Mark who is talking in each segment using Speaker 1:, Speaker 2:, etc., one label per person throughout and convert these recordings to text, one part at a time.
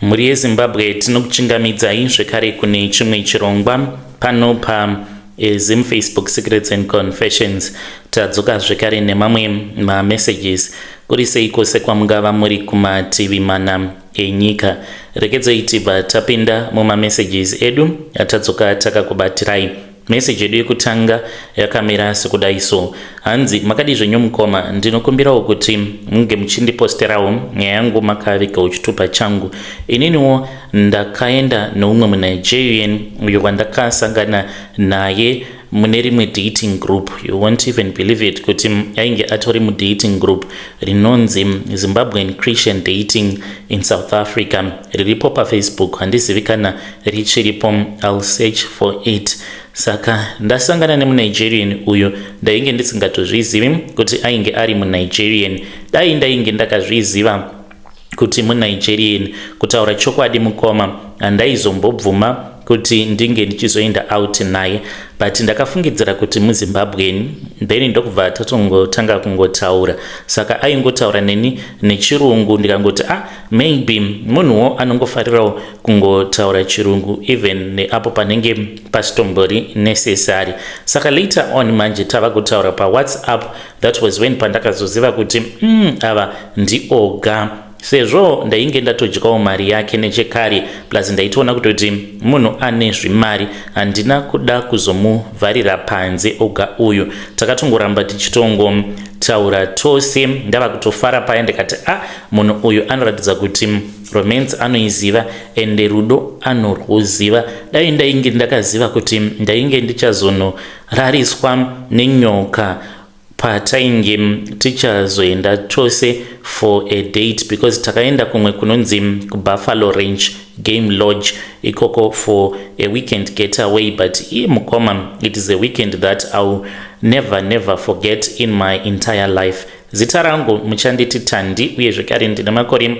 Speaker 1: Muri Zimbabwe tinokuchingamidzai zvekare kune chimwe chirongwa pano pa Zim Facebook Secrets and Confessions. Tadzoka zvekare nemamwe messages kuri seiko kwamungava muri kumativi mana enyika. Regedzai tibva tapinda messages edu atadzoka takakubatirai. Message yedu yekutanga yakamira sekudaiso. Hanzi makadi zvenyu mukoma, ndinokumbirawo kuti munge muchindiposterawo nyaya yangu makavika uchitupa changu. Ininiwo ndakaenda noumwe muNigerian uyo wandakasangana naye mune rimwe dating group. You won't even believe it kuti ainge atori mu dating group rinonzi Zimbabwean Christian Dating in South Africa. Riripo pa Facebook, handizivikana richiripo. I'll search for it. Saka ndasangana nemuNigerian uyo ndainge ndisingatozvizivi kuti ainge ari muNigerian. Dai ndainge ndakazviziva kuti muNigerian, kutaura chokwadi mukoma handaizombobvuma kuti ndinge ndichizoenda out naye, but ndakafungidzira kuti muZimbabwean, then ndokubva tatongotanga kungotaura. Saka aingotaura neni nechirungu, ndikangoti maybe munhuwo anongofarirawo kungotaura chirungu even neapo panenge pasitombori necessary. Saka later on manje tava kutaura pa WhatsApp. That was when pandakazoziva kuti ava ndioga, sezvo ndainge ndatojikawo mari yake nechekare, plus ndaitoona kutoti munhu ane zvimari, handina kuda kuzomuvharira panze oga uyu. Takatongoramba tichitongotaura tose, ndava kutofara paya ndikati munhu uyu anoratidza kuti romance anoiziva ende rudo anorwuziva. Dai ndainge ndakaziva kuti ndainge ndichazonorariswa nenyoka patainge tichazoenda tose for a date, because takaenda kumwe kunonzi Buffalo Range Game Lodge ikoko for a weekend getaway. But mukoma, it is a weekend that I'll never forget in my entire life. Zita rangu muchanditi Tandi, uye zvekare ndine makore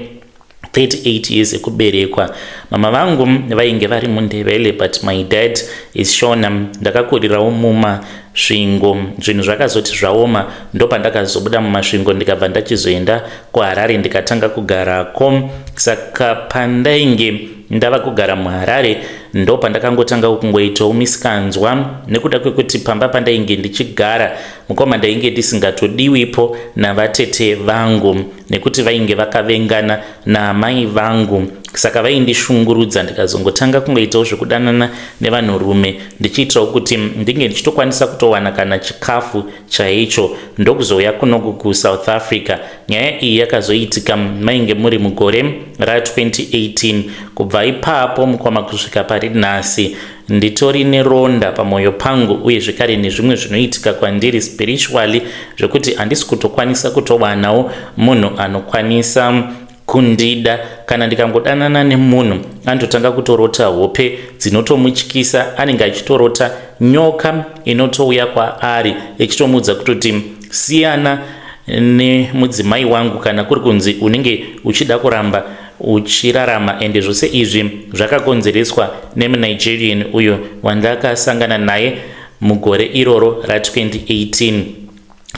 Speaker 1: 38 years ekuberekwa. Mama vangu vainge vari muNdebele, but my dad is Shona. Ndakakurirawo muma svingo, zvinhu zvakazoti zvaoma ndopandakazobuda mumasvingo ndikabva ndachizoenda kuHarare ndikatanga kugarako. Saka pandainge ndava kugara muHarare ndopandakangotanga kungoitawo misikanzwa, nekuda kwekuti pamba pandainge ndichigara mukoma ndainge ndisingatodiwipo navatete vangu nekuti vainge vakavengana naamai vangu. Saka vaindishungurudza ndikazongotanga kungoitawo zvekudanana nevanhurume ndichiitirawo kuti ndinge ndichitokwanisa kutowana kana chikafu chaicho ndokuzouya kunoku kuSouth Africa. Nyaya iyi yakazoitika mainge muri mugore ra2018. Kubva ipapo mukoma kusvika pari nhasi nditori neronda pamwoyo pangu, uye zvekare nezvimwe zvinoitika kwandiri spiritually zvekuti handisi kutokwanisa kutowanawo munhu anokwanisa kundida. Kana ndikangodanana nemunhu andotanga kutorota hope dzinotomutyisa, anenge achitorota nyoka inotouya kwaari ichitomudza kutoti siyana nemudzimai wangu, kana kuri kunzi unenge uchida kuramba uchirarama. Ende zvose izvi zvakakonzereswa nemuNigerian uyo wandakasangana naye mugore iroro ra2018.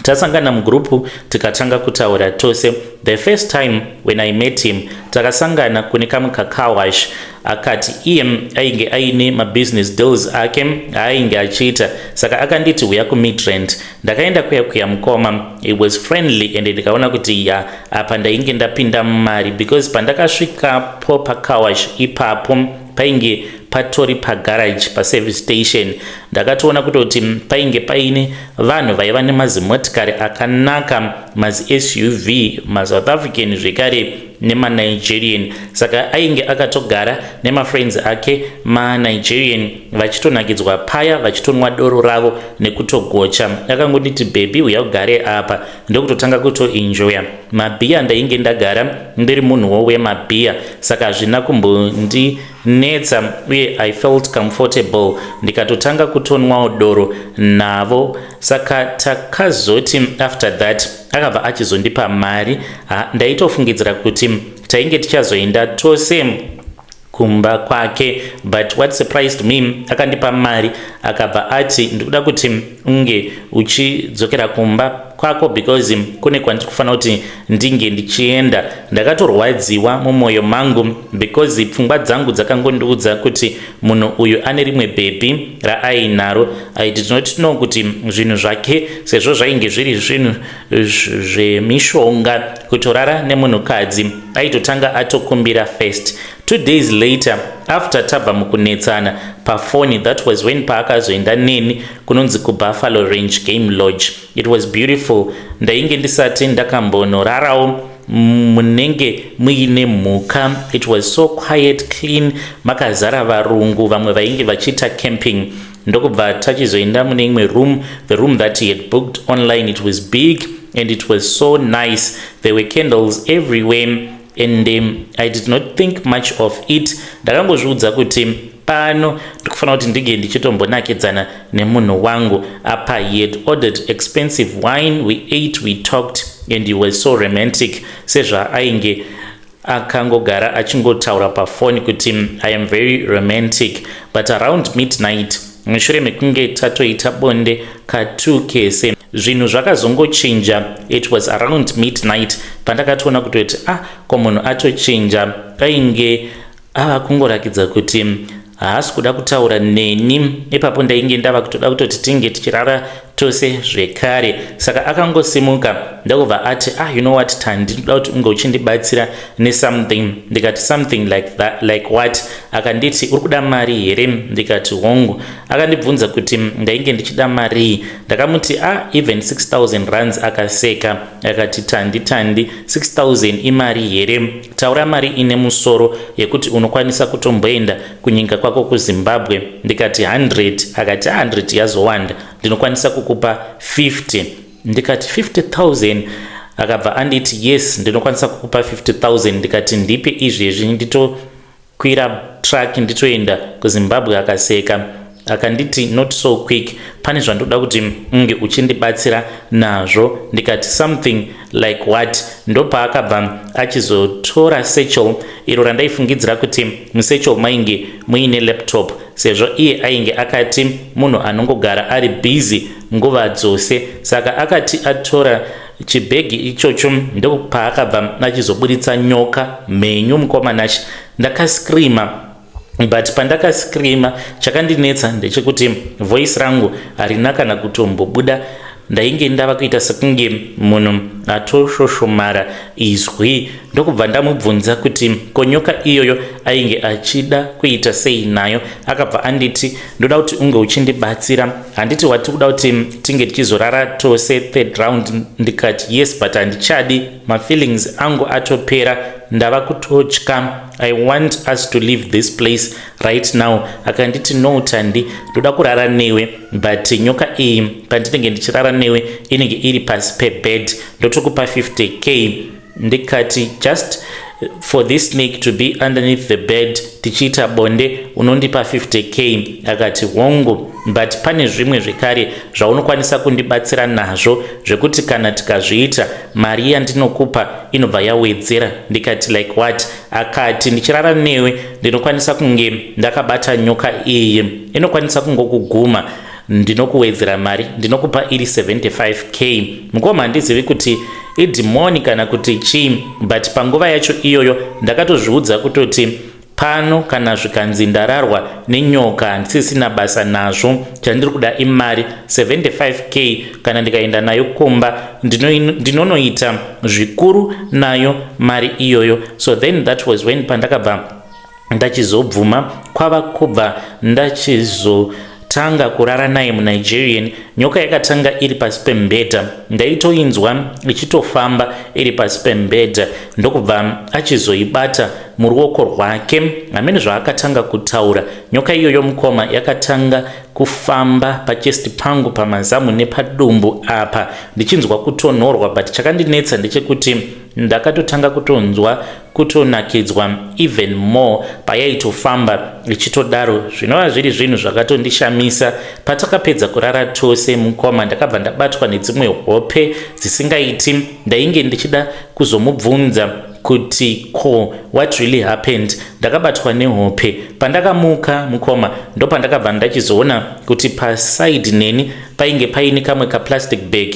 Speaker 1: Tasangana mugrupu tikatanga kutaura tose. The first time when I met him, takasangana kune kamwe kakawash. Akati iye ainge aine mabusiness deals ake ainge achiita, saka akanditi uya kumidrand. Ndakaenda kuya mukoma. It was friendly, and ndikaona kuti apa ndainge ndapinda mari, because pandakasvikapo pakawash ipapo painge patori pagarage paservice station. Ndakatoona kutoti painge paine vanhu vaiva nemazimotikari akanaka, mazi-SUV, maSouth African zvekare nemaNigerian. Saka ainge akatogara nemafriends ake maNigerian vachitonakidzwa paya, vachitonwa doro ravo nekutogocha. Akangonditi baby uya ugare apa, ndokutotanga kutoenjoya mabhiya. Ndainge ndagara ndiri munhuwo wemabhiya, saka hazvina kumbondinetsa uye I felt comfortable. Ndikatotanga kutonwawo doro navo. Saka takazoti after that akabva achizondipa mari. Ndaitofungidzira kuti tainge tichazoenda tose kumba kwake, but what surprised me, akandipa mari akabva ati ndikuda kuti unge uchidzokera kumba kwako because kune kwandiri kufanira kuti ndinge ndichienda. Ndakatorwadziwa mumwoyo mangu because pfungwa dzangu dzakangondiudza kuti munhu uyu ane rimwe bhebhi raainaro. I did not know kuti zvinhu zvake sezvo zvainge zviri zvinhu zvemishonga kutorara nemunhukadzi aitotanga atokumbira first. 2 days later after tabva mukunetsana pafoni, that was when paakazoenda neni kunonzi kuBuffalo Range Game Lodge. It was beautiful. Ndainge ndisati ndakambonorarawo munenge muine mhuka. It was so quiet, clean, makazara varungu vamwe vainge vachiita camping. Ndokubva tachizoenda mune imwe room, the room that he had booked online. It was big and it was so nice. There were candles everywhere and I did not think much of it. Ndakangozviudza kuti pano ndikufanira kuti ndige ndichitombonakidzana nemunhu wangu apa. He had ordered expensive wine, we ate, we talked and he was so romantic. Sezva ainge akangogara achingotaura pafoni kuti I am very romantic. But around midnight, mushure mekunge tatoita bonde ka2 kese, zvinhu zvakazongochinja. It was around midnight pandakatoona kuti ko munhu atochinja. Ainge kungorakidza kuti haasi kuda kutaura neni. Ipapo ndainge ndava kutoda kutoti tinge tichirara tose zvekare. Saka akangosimuka ndakubva ati you know what, Tandi, ndoda kuti unge uchindibatsira nesomething. Ndikati something like that, like what? Akanditi uri kuda mari here? Ndikati hongu. Akandibvunza kuti ndainge ndichida mari. Ndakamuti even 6,000 rands. Akaseka akati Tandi 6,000 imari here? Taura mari ine musoro yekuti unokwanisa kutomboenda kunyika kwako kuZimbabwe. Ndikati 100. Akati 100 yazowanda, ndinokwanisa kukupa 50. Ndikati 50,000. Akabva anditi yes, ndinokwanisa kukupa 50,000. Ndikati ndipe izvezvi nditokwira truck nditoenda kuZimbabwe. Akaseka akanditi not so quick, pane zvandoda kuti unge uchindibatsira nazvo. Ndikati something like what? Ndopaakabva achizotora satchel iro randaifungidzira kuti musatchel mainge muine laptop, sezvo iye ainge akati munhu anongogara ari busy nguva dzose. Saka akati atora chibhegi ichocho ndopaakabva achizobuditsa nyoka mhenyu mukomanachi. Ndakascreama, but pandakascreama chakandinetsa ndechekuti voice rangu harina kana kutombobuda. Ndainge ndava kuita sekunge munhu atoshoshomara izwi. Ndokubva ndamubvunza kuti konyoka iyoyo ainge achida kuita sei nayo. Akabva anditi ndoda kuti unge uchindibatsira. Handiti wati kuda kuti tinge tichizorara tose third round? Ndikati yes, but handichadi, mafeelings angu atopera, ndava kutotya. I want us to leave this place right now. Akanditi no Tandi, ndoda kurara newe, but nyoka iyi pandinenge ndichirara newe inenge iri pasi pebed, ndotokupa 50k. Ndikati just for this snake to be underneath the bed tichiita bonde unondipa 50k. Akati hongu, but pane zvimwe zvekare zvaunokwanisa kundibatsira nazvo zvekuti kana tikazviita mari yandinokupa inobva yawedzera. Ndikati like what? Akati ndichirara newe ndinokwanisa kunge ndakabata nyoka iyi, inokwanisa kungokuguma, ndinokuwedzera mari, ndinokupa iri 75k. Mukoma handizivi kuti idhimoni kana kuti chii, but panguva yacho iyoyo ndakatozviudza kutoti pano kana zvikanzi ndararwa nenyoka handisisina basa nazvo. Chandiri kuda imari 75k. Kana ndikaenda nayo kumba ndinonoita zvikuru nayo mari iyoyo. So then that was when pandakabva ndachizobvuma kwava kubva ndachizotanga kurara naye muNigerian. Nyoka yakatanga iri pasi pembedha, ndaitoinzwa ichitofamba iri pasi pembedha. Ndokubva achizoibata muruoko rwake. Hamene zvaakatanga kutaura. Nyoka iyoyo mukoma yakatanga kufamba pachesti pangu, pamazamu nepadumbu apa, ndichinzwa kutonhorwa. But chakandinetsa ndechekuti ndakatotanga kutonzwa kutonakidzwa even more payaitofamba ichitodaro. Zvinova zviri zvinhu zvakatondishamisa. Patakapedza kurara tose mukoma, ndakabva ndabatwa nedzimwe hope dzisingaiti. Ndainge ndichida kuzomubvunza kuti what really happened. Ndakabatwa nehope. Pandakamuka mukoma ndopandakabva ndachizoona kuti paside neni painge paine kamwe ka plastic bag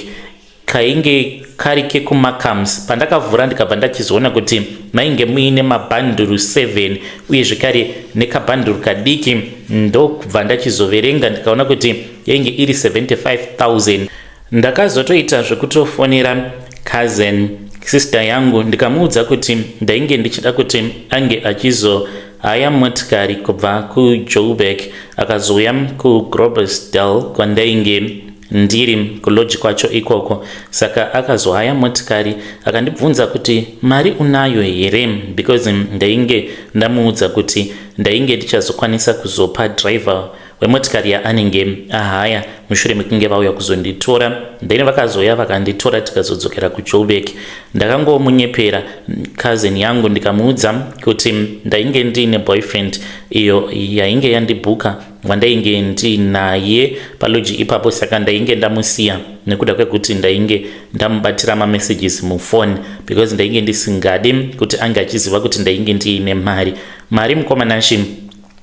Speaker 1: kainge kari kekumakams. Pandakavhura ndikabva ndachizoona kuti mainge muine mabhanduru 7 uye zvekare nekabhanduru kadiki, ndokubva ndachizoverenga ndikaona kuti yainge iri 75,000. Ndakazotoita zvekutofonera cousin sister yangu ndikamuudza kuti ndainge ndichida kuti ange achizohaya motikari kubva kuJoburg akazouya kuGroblersdale kwandainge ndiri kuloji kwacho ikoko. Saka akazohaya motikari akandibvunza kuti mari unayo here, because ndainge ndamuudza kuti ndainge ndichazokwanisa kuzopa driver wemotikari yaanenge ahaya mushure mekunge vauya kuzonditora. Then vakazoya vakanditora tikazodzokera kuJoburg. Ndakangomunyepera cousin yangu ndikamuudza kuti ndainge ndiine boyfriend iyo yainge yandibhuka wandainge ndinaye paloji ipapo, saka ndainge ndamusiya nekuda kwekuti ndainge ndamubatira mamessages mufoni, because ndainge ndisingadi kuti ange achiziva kuti ndainge ndiine mari mukomanashi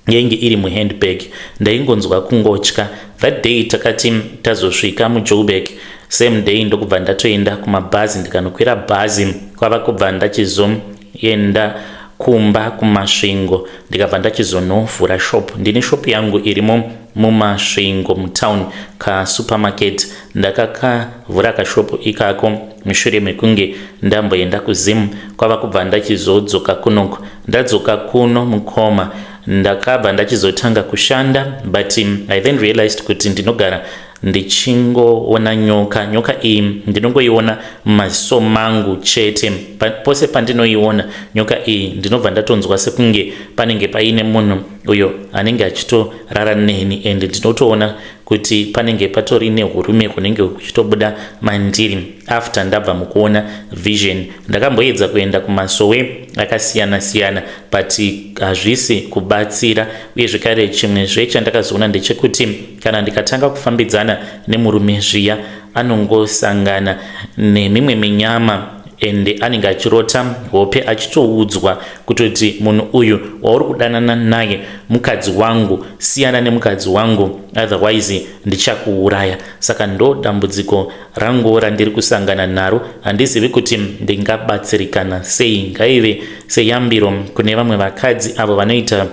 Speaker 1: yainge iri muhandbag. Ndaingonzwa kungotya. That day takati tazosvika muJoburg, same day ndokubva ndatoenda kumabhazi ndikanokwira bhazi kwava kubva ndachizoenda kumba kumasvingo ndikabva ndachizonovhura shop. Ndine shop yangu irimo mumasvingo mutown kasupermarket. Ndakakavhura kashop ikako mushure mekunge ndamboenda kuZim kwava kubva ndachizodzoka kunoko. Ndadzoka kuno mukoma ndakabva ndachizotanga kushanda, but I then realized kuti ndinogara ndichingoona nyoka iyi ndinongoiona mumaziso mangu chete. Pose pandinoiona nyoka iyi ndinobva ndatonzwa sekunge panenge paine munhu uyo anenge achitorara neni, and ndinotoona kuti panenge patori nehurume kunenge kuchitobuda mandiri after ndabva mukuona vision. Ndakamboedza kuenda kumasowe akasiyana-siyana, but hazvisi kubatsira. Uye zvekare chimwezve chandakazoona ndechekuti kana ndikatanga kufambidzana nemurume zviya anongosangana nemimwe minyama ende anenge achirota hope achitoudzwa kutoti munhu uyu wauri kudanana naye mukadzi wangu, siyana nemukadzi wangu, otherwise ndichakuuraya. Saka ndo dambudziko rangu randiri kusangana naro. Handizivi kuti ndingabatsirikana sei. Ngaive seyambiro kune vamwe vakadzi avo vanoita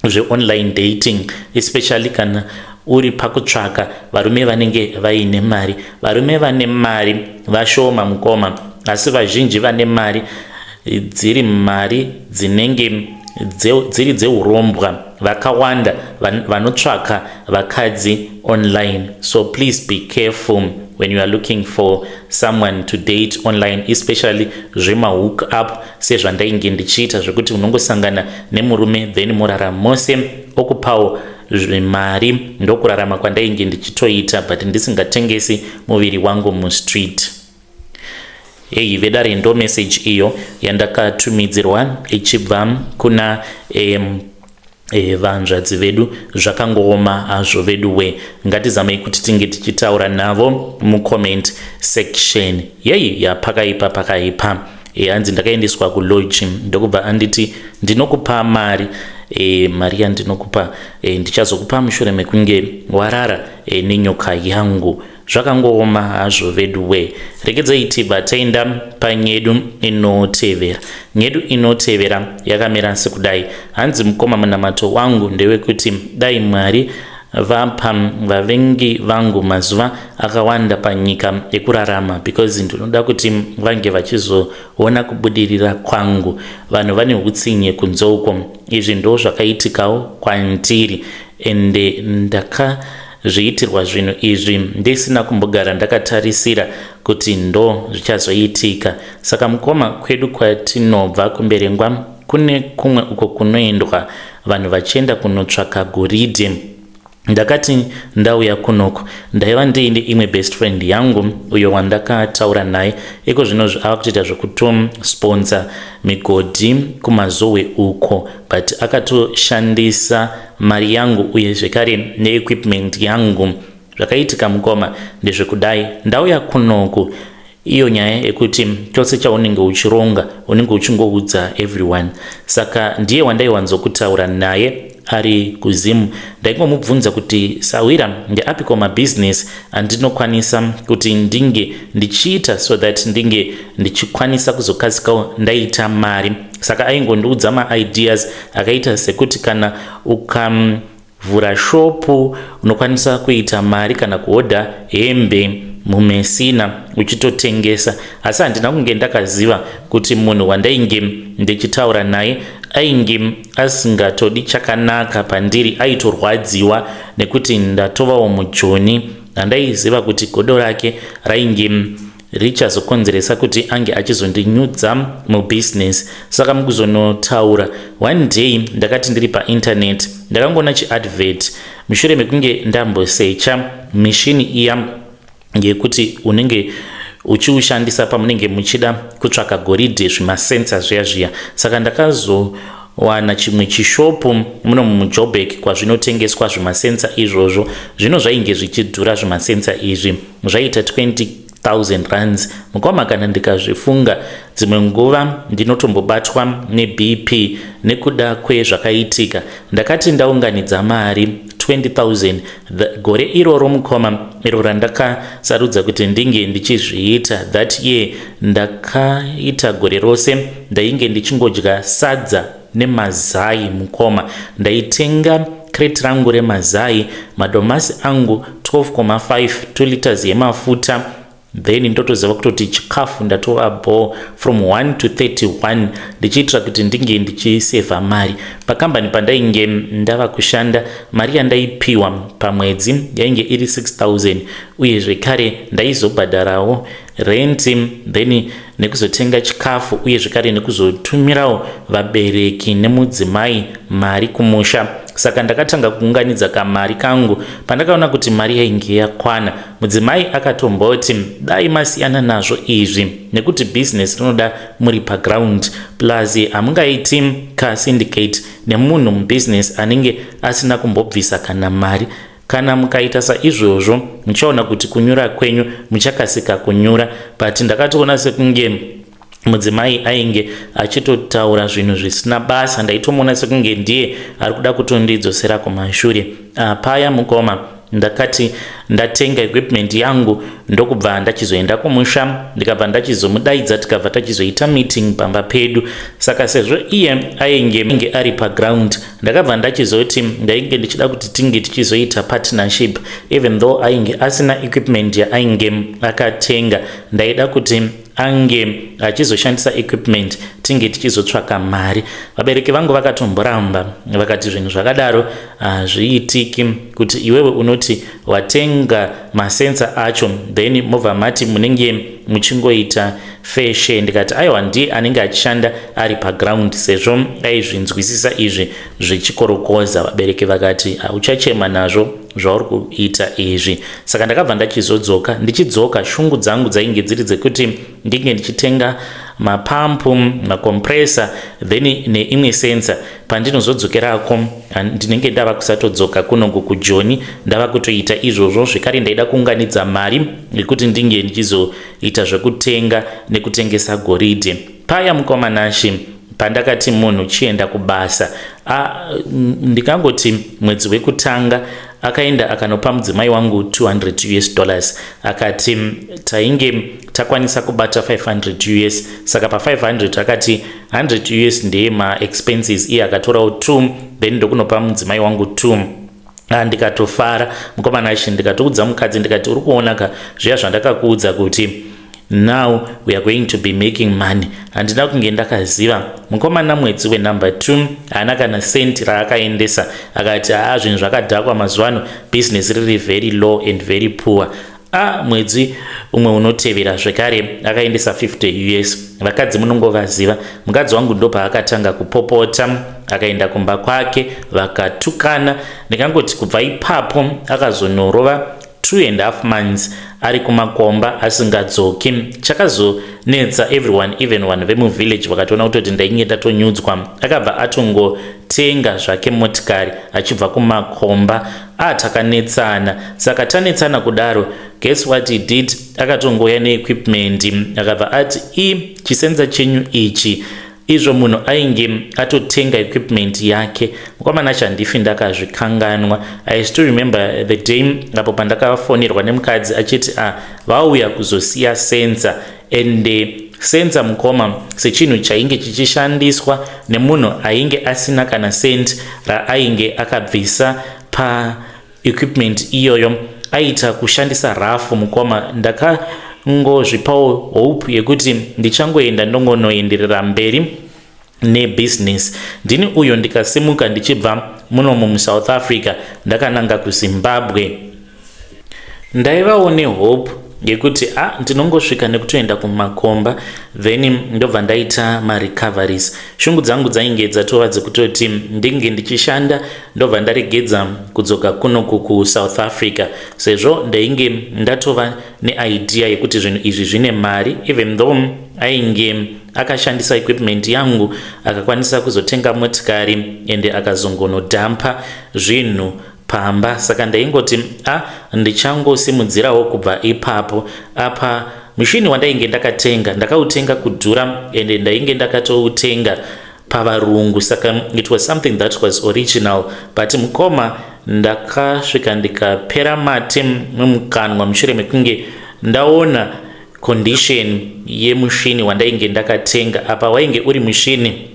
Speaker 1: zveonline dating, especially kana uri pakutsvaka varume vanenge vaine mari. Varume vane mari vashoma mukoma, asi vazhinji vane mari dziri mari dzinenge dziri dzeurombwa vakawanda vanotsvaka vakadzi online. So please be careful when you are looking for someone to date online, especially zvema hook up sezvandainge ndichiita zvekuti unongosangana nemurume then murara mose okupawo zvemari. Ndokurarama kwandainge ndichitoita, but ndisingatengesi muviri wangu mustreet. Hey, vedare ndo message iyo yandakatumidzirwa ichibva kuna vanzvadzi vedu zvakangooma hazvo vedu we. Ngatizamei kuti tinge tichitaura navo mucomment section. Yei pakaipa hanzi ndakaendeswa kuloji ndokubva anditi ndinokupa mari. Mari yandinokupa ndichazokupa mushure mekunge warara nenyoka yangu. Zvakangooma hazvo vedu we. Regedzai tibva taenda panyedu inotevera. Nyedu inotevera yakamira sekudai. Hanzi mukoma munamato wangu ndewekuti dai Mwari vapa vavengi vangu mazuva akawanda panyika ekurarama, because ndinoda kuti vange vachizoona kubudirira kwangu. Vanhu vane hutsinye kunzouko. Izvi ndo zvakaitikawo kwandiri, ende ndakazviitirwa zvinhu izvi ndisina kumbogara ndakatarisira kuti ndo zvichazoitika. Saka mukoma kwedu kwatinobva kumberengwa kune kumwe uko kunoendwa vanhu vachienda kunotsvaka goridhe. Ndakati ndauya kunoko ndaiva ndiine imwe best friend yangu uyo wandakataura naye. Iko zvino ava kutoita zvekutosponsor migodhi kumazowe uko, but akatoshandisa mari yangu uye zvekare neequipment yangu. Zvakaitika mukoma ndezvekudai ndauya kunoko. Iyo nyaya yekuti chose chaunenge uchironga unenge uchingoudza everyone. Saka ndiye wandaiwanzokutaura naye ari kuzimu. Ndaingomubvunza kuti Sawira, ndeapiko mabusiness andinokwanisa kuti ndinge ndichiita so that ndinge ndichikwanisa kuzokasikawo ndaita mari. Saka aingondiudza maideas akaita sekuti kana ukamvura shopu unokwanisa kuita mari, kana kuhodha hembe mumesina uchitotengesa. Asi handina kunge ndakaziva kuti munhu wandainge ndichitaura naye ainge asingatodi chakanaka pandiri, aitorwadziwa nekuti ndatovawo mujoni. Handaiziva kuti godo rake rainge richazokonzeresa kuti ange achizondinyudza mubusiness. Saka mukuzonotaura one day ndakati ndiri painternet ndakangona chiadvert mushure mekunge ndambosecha mishini iya yekuti unenge uchiushandisa pamunenge muchida kutsvaka goridhe, zvimasensa zviya. Saka ndakazowana chimwe chishopu muno muJoburg kwazvinotengeswa zvimasensa izvozvo. Zvino zvainge zvichidhura zvimasensa izvi, zvaita 20,000 rands. Mukoma kana ndikazvifunga dzimwe nguva ndinotombobatwa neBP nekuda kwezvakaitika. Ndakati ndaunganidza mari 20,000 gore iroro mukoma iro randakasarudza kuti ndinge ndichizviita. That year ndakaita gore rose ndainge ndichingodya sadza nemazai mukoma. Ndaitenga crate rangu remazai, madomasi angu 12.5 2 liters yemafuta. Then ndotoziva kutoti chikafu ndatova ball from 1 to 31 ndichiitira kuti ndinge ndichiseva mari. Pakambani pandainge ndava kushanda, mari yandaipiwa pamwedzi yainge iri 6,000, uye zvekare ndaizobhadharawo rent, then nekuzotenga chikafu, uye zvekare nekuzotumirawo vabereki nemudzimai mari kumusha. Saka ndakatanga kuunganidza kamari kangu. Pandakaona kuti mari yainge yakwana, mudzimai akatomboti dai masiyana nazvo izvi nekuti business rinoda muri paground, plus hamungaiti kasyndicate nemunhu mubusiness anenge asina kumbobvisa kana mari. Kana mukaita saizvozvo muchaona kuti kunyura kwenyu muchakasika kunyura. But ndakatoona sekunge mudzimai ainge achitotaura zvinhu zvisina basa. Ndaitomona sekunge ndiye ari kuda kutondidzosera kumashure. Paya mukoma ndakati ndatenga equipment yangu ndokubva ndachizoenda kumusha, ndikabva ndachizomudaidza tikabva tachizoita meeting pamba pedu. Saka sezvo iye ainge ari paground, ndakabva ndachizoti ndainge ndichida kuti tinge tichizoita partnership. Even though ainge asina equipment yainge akatenga, ndaida kuti ange achizoshandisa equipment tinge tichizotsvaka mari. Vabereki vangu vakatomboramba vakati zvinhu zvakadaro zviitiki, kuti iwewe unoti watenga masensa acho then mobva mati munenge muchingoita fashion. Ndikati aiwa, ndiye anenge achishanda ari paground sezvo aizvinzwisisa izvi zvichikorokoza. Vabereki vakati uchachema nazvo zvauri kuita izvi. Saka ndakabva ndachizodzoka. Ndichidzoka shungu dzangu dzainge dziri dzekuti ndinge ndichitenga mapampu, makompresa, then neimwe sensa. Pandinozodzokerako ndinenge ndava kusatodzoka kunongo kujoni, ndava kutoita izvozvo. Zvekare ndaida kuunganidza mari yekuti ndinge ndichizoita zvekutenga nekutengesa goridhe. Paya mukomanashi pandakati munhu chienda kubasa, ndikangoti mwedzi wekutanga akaenda akanopa mudzimai wangu $200. Akati tainge takwanisa kubata $500. Saka pa 500 akati $100 ndiye ma-expenses. Iye akatorawo 2, then ndokunopa mudzimai wangu 2. Ndikatofara mukomanashi, ndikatoudza mukadzi ndikati uri kuona zviya zvandakakuudza kuti now we are going to be making money. Handina kunge ndakaziva. Mukomana mwedzi wenumber 2 haana kana senti raakaendesa. Akati zvinhu zvakadhakwa mazuva, business riri very low and very poor. Mwedzi umwe unotevera zvekare akaendesa $50. Vakadzi munongovaziva. Mukadzi wangu ndopa akatanga kupopota, akaenda kumba kwake, vakatukana. Ndikangoti kubva ipapo akazonorova 2.5 months ari kumakomba asingadzoki. Chakazonetsa everyone, even vanhu vemuvillage vakatoona kuti ndainge ndatonyudzwa. Akabva atongotenga zvake motikari achibva kumakomba. Takanetsana. Saka tanetsana kudaro, guess what he did? Akatongoya neequipment. Akabva ati chisenza chenyu ichi izvo munhu ainge atotenga equipment yake. Mukomana chandifi ndakazvikanganwa. I still remember the day apo pandakafonerwa nemukadzi achiti vauya kuzosiya sensor, and sensor mukoma sechinhu chainge chichishandiswa nemunhu ainge asina kana sent raainge akabvisa pa equipment iyoyo, aita kushandisa rafu mukoma. Ndakangozvipawo hope yekuti ndichangoenda ndongonoenderera mberi nebusiness. Ndini uyo ndikasimuka ndichibva munomu muSouth Africa ndakananga kuZimbabwe. Ndaivawo nehope yekuti ndinongosvika nekutoenda kumakomba, then ndobva ndaita marecoveries. Shungu dzangu dzainge dzatova dzekutoti ndinge ndichishanda ndobva ndaregedza kudzoka kunoku kuSouth Africa, sezvo ndainge ndatova neidea yekuti zvinhu izvi zvine mari, even though ainge akashandisa equipment yangu akakwanisa kuzotenga motikari ende akazongonodhampa zvinhu pamba. Saka ndaingoti ndichangosimudzirawo kubva ipapo. Apa mushini wandainge ndakatenga ndakautenga kudhura, ende ndainge ndakatoutenga pavarungu, saka it was something that was original. But mukoma ndakasvika ndikapera mate mumukanwa mushure mekunge ndaona condition yemushini wandainge ndakatenga. Apa wainge uri mushini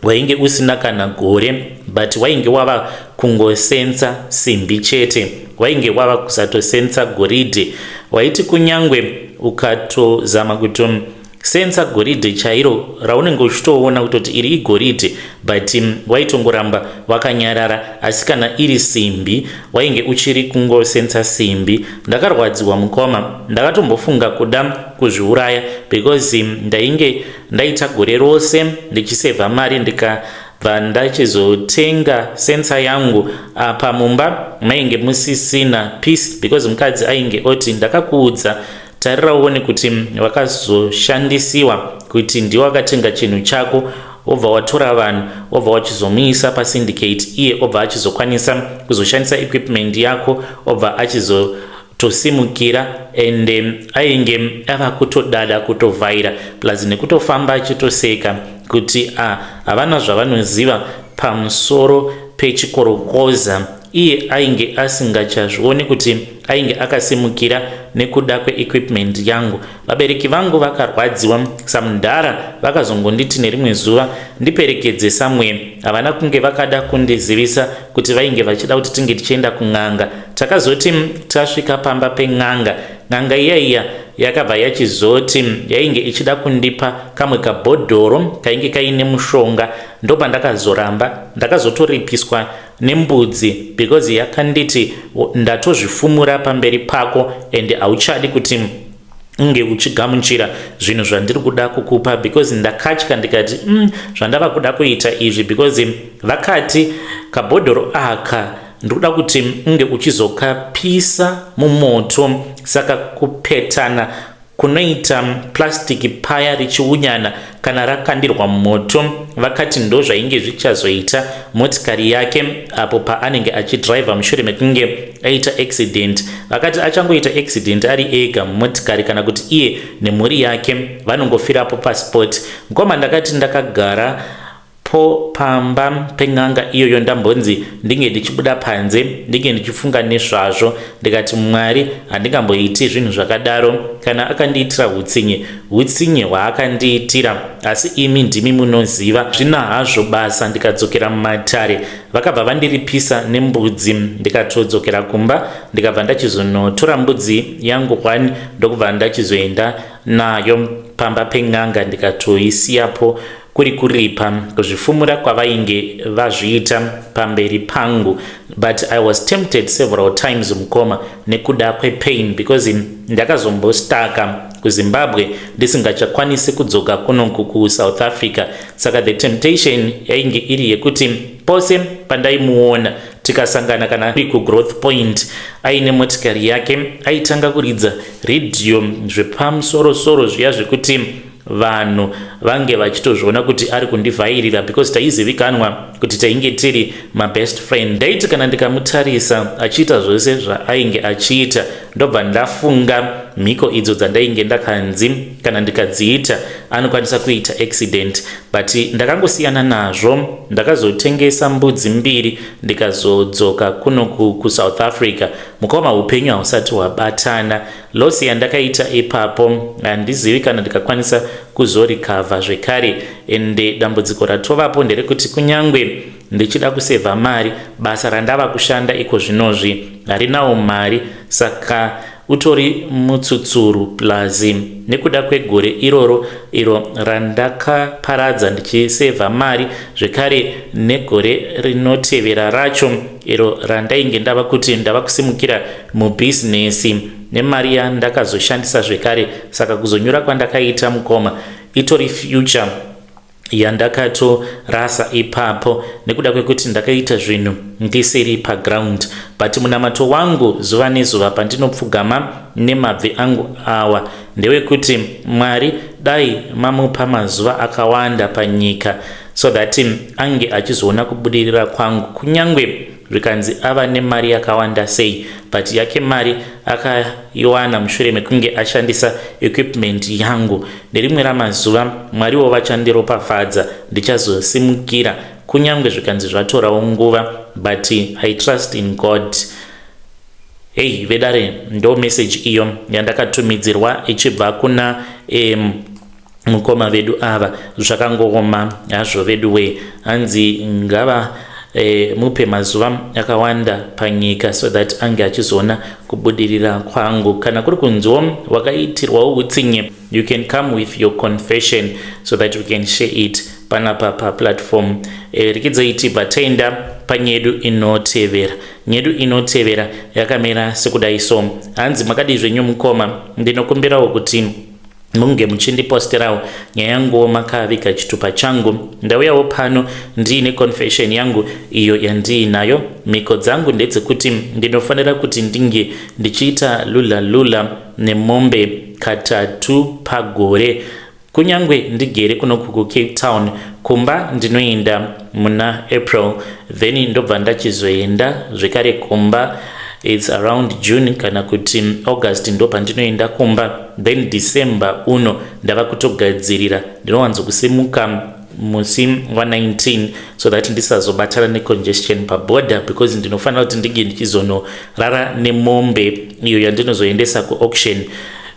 Speaker 1: wainge usina kana gore, but wainge wava kungosensa simbi chete, wainge wava kusatosensa goridhe. Waiti kunyangwe ukatozama kutosensa goridhe chairo raunenge uchitoona kutoti iri igoridhe, but waitongoramba wakanyarara. Asi kana iri simbi wainge uchiri kungosensa simbi. Ndakarwadziwa mukoma, ndakatombofunga kuda kuzviuraya because ndainge ndaita gore rose ndichisevha mari ndikabva ndachizotenga sensa yangu. Apa mumba mainge musisina peace because mukadzi ainge oti ndakakuudza, tarira uone kuti wakazoshandisiwa kuti ndiwe wakatenga chinhu chako, obva watora vanhu obva wachizomuisa pasyndicate, iye obva achizokwanisa kuzoshandisa equipment yako, obva achizotosimukira, ende ainge ava kutodada kutovhaira plus nekutofamba achitoseka kuti havana zvavanoziva pamusoro pechikorokoza. Iye ainge asingachazvioni kuti ainge akasimukira nekuda kweequipment yangu. Vabereki vangu vakarwadziwa samudhara, vakazongonditi nerimwe zuva ndiperekedze somewhere. Havana kunge vakada kundizivisa kuti vainge vachida kuti tinge tichienda kun'anga. Takazoti tasvika pamba pen'anga, n'anga iyaiya yakabva yachizoti yainge ichida kundipa kamwe kabhodhoro kainge kaine mushonga. Ndopa ndakazoramba ndakazotoripiswa nembudzi because yakanditi ndatozvifumura pamberi pako ende hauchadi kuti unge uchigamuchira zvinhu zvandiri kuda kukupa, because ndakatya ndikati zvandava kuda kuita izvi because vakati kabhodhoro aka ndikuda kuti unge uchizokapisa mumoto. Saka kupetana kunoita plastic paya richiunyana kana rakandirwa moto, vakati ndo zvainge zvichazoita motikari yake apo paanenge achidriva mushure mekunge aita accident. Vakati achangoita accident ari ega motikari kana kuti iye nemhuri yake vanongofirapo pasport. Mukoma ndakati ndakagara po pamba pen'anga iyoyo ndambonzi ndinge ndichibuda panze ndinge ndichifunga nezvazvo, ndikati Mwari handingamboiti zvinhu zvakadaro kana akandiitira hutsinye hwaakandiitira, asi imi ndimi munoziva. Zvina hazvo basa ndikadzokera mumatare, vakabva vandiripisa nembudzi. Ndikatodzokera kumba ndikabva ndachizonotora mbudzi yangu 1 ndokubva ndachizoenda nayo pamba pen'anga ndikatoisiyapo kuri kuripa kuzvifumura kwavainge vazviita pamberi pangu. But I was tempted several times mukoma nekuda kwepain because ndakazombostaka kuZimbabwe ndisingachakwanisi kudzoka kunoku kuSouth Africa. Saka the temptation yainge iri yekuti pose pandaimuona tikasangana kana kugrowth point aine motikari yake aitanga kuridza radio zvepamusoro-soro zviya zvekuti vanhu vange vachitozviona kuti ari kundivhairira because taizivikanwa kuti tainge tiri best friend. Ndaiti kana ndikamutarisa achiita zvose zvaainge achiita ndobva ndafunga mhiko idzo dzandainge ndakanzi kana ndikadziita anokwanisa kuita accident, but ndakangosiyana nazvo. Ndakazotengesa mbudzi 2 ndikazodzoka kuno kuSouth Africa. Mukoma upenyu hausati hwabatana. Losi yandakaita ipapo handizivi kana ndikakwanisa kuzorikavha zvekare, ende dambudziko ratovapo nderekuti kunyangwe ndichida kusevha mari, basa randava kushanda iko zvinozvi harinawo mari, saka utori mutsutsuru plus nekuda kwegore iroro iro randakaparadza ndichisevha mari, zvekare negore rinotevera racho iro randainge ndava kuti ndava kusimukira mubhizinesi nemari yandakazoshandisa zvekare. Saka kuzonyura kwandakaita mukoma itori future yandakatorasa ipapo nekuda kwekuti ndakaita zvinhu ndisiri paground. But munamato wangu zuva nezuva pandinopfugama nemabvi angu awa ndewekuti Mwari dai mamupa mazuva akawanda panyika so that ange achizoona kubudirira kwangu, kunyangwe zvikanzi ava nemari yakawanda sei, but yake mari akaiwana mushure mekunge ashandisa equipment yangu. Nerimwe ramazuva Mwariwo vachandiropafadza ndichazosimukira, kunyangwe zvikanzi zvatorawo nguva, but I trust in God. Hey vedare, ndo message iyo yandakatumidzirwa ichibva kuna mukoma vedu ava. Zvakangoma hazvo vedu we, hanzi ngava mupe mazuva akawanda panyika so that ange achizoona kubudirira kwangu. Kana kuri kunzwo wakaitirwawo utsinye, you can come with your confession so that we can share it panapa platform. Rikidzai bataenda panyedu inotevera. Nyedu inotevera yakamera sekudai so. Hanzi makadi zvenyu mukoma, ndinokumbirawo kuti munge muchindiposterawo nyaya yangu makavika chitupa changu. Ndauyawo pano ndiine confession yangu iyo yandiinayo. Mhiko dzangu ndedzekuti ndinofanira kuti ndinge ndichiita lula nemombe katatu pagore, kunyangwe ndigere kuno ku Cape Town. Kumba ndinoenda muna April, then ndobva ndachizoenda zvekare kumba it's around June kana kuti August ndo pandinoenda kumba, then December uno ndava kutogadzirira ndinowanzo kusimuka musi wa 19 so that ndisazobatana necongestion paborder, because ndinofanira kuti ndige ndichizonorara nemombe iyo yandinozoendesa kuauction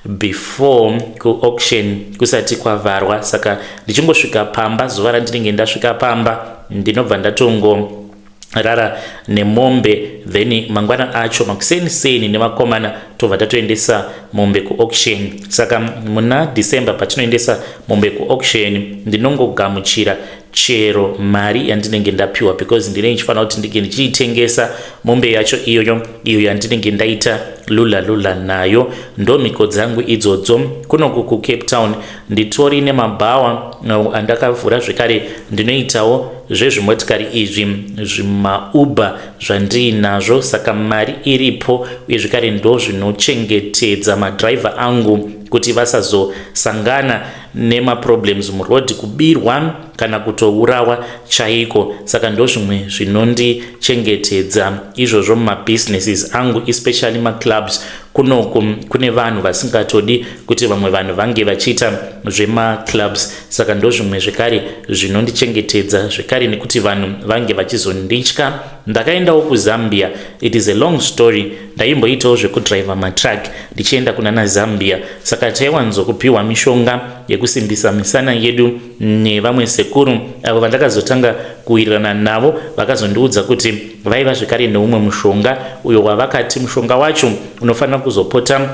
Speaker 1: before kuauction kusati kwavarwa. Saka ndichingosvika pamba, zuva randinenge ndasvika pamba ndinobva ndatongo rara nemombe, then mangwana acho makuseni nemakomana tobva tatoendesa mombe kuauction. Saka muna December patinoendesa mombe kuauction ndinongogamuchira chero mari yandinenge ndapiwa, because ndinenge ndichifanira kuti ndige ndichiitengesa mombe yacho iyo yandinenge ndaita lula nayo. Ndo mhiko dzangu idzodzo. Kuno ku Cape Town nditori nemabhawa andakavhura zvekare ndinoitawo zvezvimotikari izvi zvimauber zvandiinazvo, saka mari iripo uye zvekare ndo zvinochengetedza madriver angu kuti vasazosangana nemaproblems muroad, kubirwa kana kutourawa chaiko. Saka ndo zvimwe zvinondichengetedza izvozvo mumabusinesses angu, especially maclubs. Kunoku kune vanhu vasingatodi kuti vamwe vanhu vange vachiita zvemaclubs, saka ndo zvimwe zvekare zvinondichengetedza zvekare nekuti vanhu vange vachizonditya. Ndakaendawo kuZambia, it is a long story. Ndaimboitawo zvekudriva matruck ndichienda kuna Zambia, saka taiwanzokupiwa mishonga yekusimbisa misana yedu nevamwe sekuru avo vandakazotanga kuwirirana navo. Vakazondiudza kuti vaiva zvekare neumwe mushonga uyo wavakati mushonga wacho unofanira kuzopota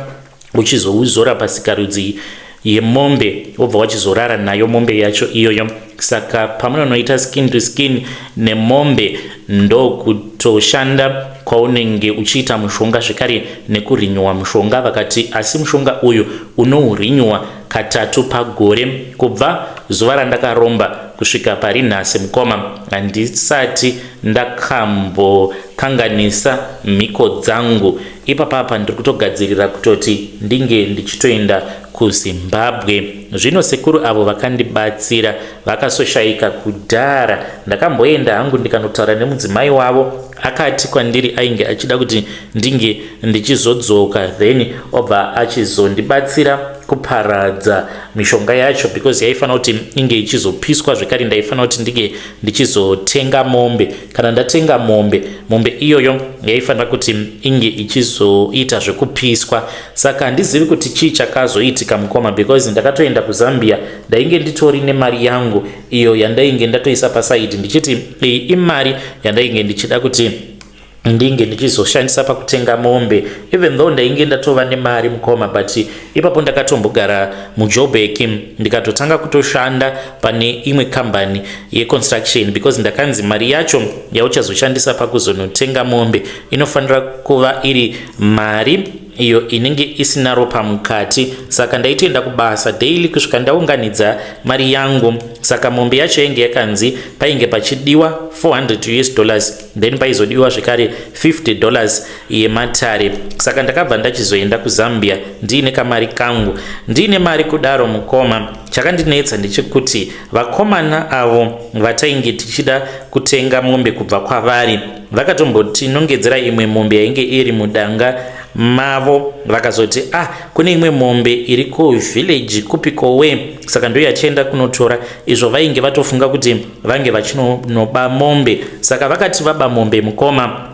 Speaker 1: uchizouzora pasikarudzi yemombe wobva wachizorara nayo mombe yacho iyoyo. Saka pamunonoita skin to skin nemombe ndo kutoshanda kwaunenge uchiita mushonga zvekare nekurinyuwa mushonga. Vakati asi mushonga uyu unourinyuwa katatu pagore. Kubva zuva randakaromba kusvika pari nhasi mukoma handisati ndakambokanganisa mhiko dzangu. Ipapapa ndiri kutogadzirira kutoti ndinge ndichitoenda kuZimbabwe. Zvino sekuru avo vakandibatsira vakasoshaika kudhara. Ndakamboenda hangu ndikanotaura nemudzimai wavo, akati kwandiri ainge achida kuti ndinge ndichizodzoka, then obva achizondibatsira kuparadza mishonga yacho, because yaifanira kuti inge ichizopiswa zvekare. Ndaifanira kuti ndinge ndichizotenga mombe. Kana ndatenga mombe iyoyo yaifanira kuti inge ichizoita zvekupiswa. Saka handizivi kuti chii chakazoitika mukoma, because ndakatoenda kuZambia ndainge nditori nemari yangu iyo yandainge ndatoisa pasaidi ndichiti iyi imari yandainge ndichida kuti ndinge ndichizoshandisa pakutenga mombe, even though ndainge ndatova nemari mukoma, but ipapo ndakatombogara muJoburg ndikatotanga kutoshanda pane imwe kambani yeconstruction, because ndakanzi mari yacho yauchazoshandisa pakuzonotenga mombe inofanira kuva iri mari iyo inenge isina ropa mukati. Saka ndaitoenda kubasa daily kusvika ndaunganidza mari yangu. Saka mombe yacho yainge yakanzi painge pachidiwa $400, then paizodiwa zvekare $50 yematare. Saka ndakabva ndachizoenda kuZambia ndiine kamari kangu. Ndiine mari kudaro mukoma, chakandinetsa ndechekuti vakomana avo vatainge tichida kutenga mombe kubva kwavari vakatombotinongedzera imwe mombe yainge iri mudanga mavo, vakazoti kune imwe mombe iri kuvillage kupikowe. Saka ndo yachienda kunotora. Izvo vainge vatofunga kuti vange vachinoba mombe. Saka vakati vaba mombe mukoma,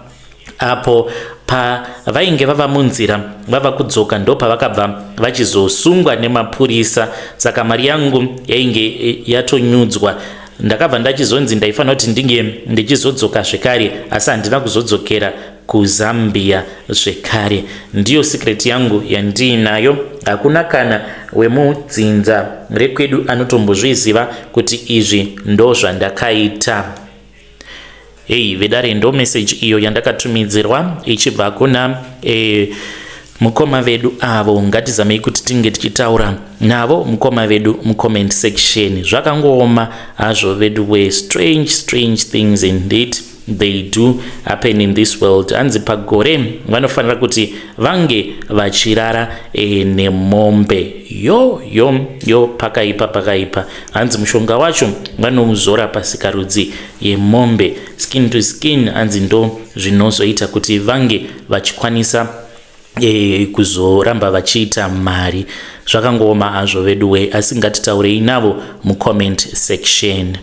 Speaker 1: apo pavainge vava munzira vava kudzoka ndo pavakabva vachizosungwa nemapurisa. Saka mari yangu yainge yatonyudzwa. Ndakabva ndachizonzi ndaifanira kuti ndinge ndichizodzoka zvekare, asi handina kuzodzokera kuZambia zvekare. Ndiyo secret yangu yandiinayo. Hakuna kana wemudzinza rekwedu anotombozviziva kuti izvi ndo zvandakaita. Vedare ndo message iyo yandakatumidzirwa ichibva kuna mukoma vedu avo. Ngatizamei kuti tinge tichitaura navo mukoma vedu mucomment section. Zvakangooma hazvo vedu we strange things indeed they do happen in this world. Hanzi pagore vanofanira kuti vange vachirara nemombe. Yo pakaipa. Hanzi mushonga wacho vanouzora pasikarudzi yemombe, skin to skin. Hanzi ndo zvinozoita kuti vange vachikwanisa kuzoramba vachiita mari. Zvakangooma hazvo vedu we, asi ngatitaurei navo mucomment section.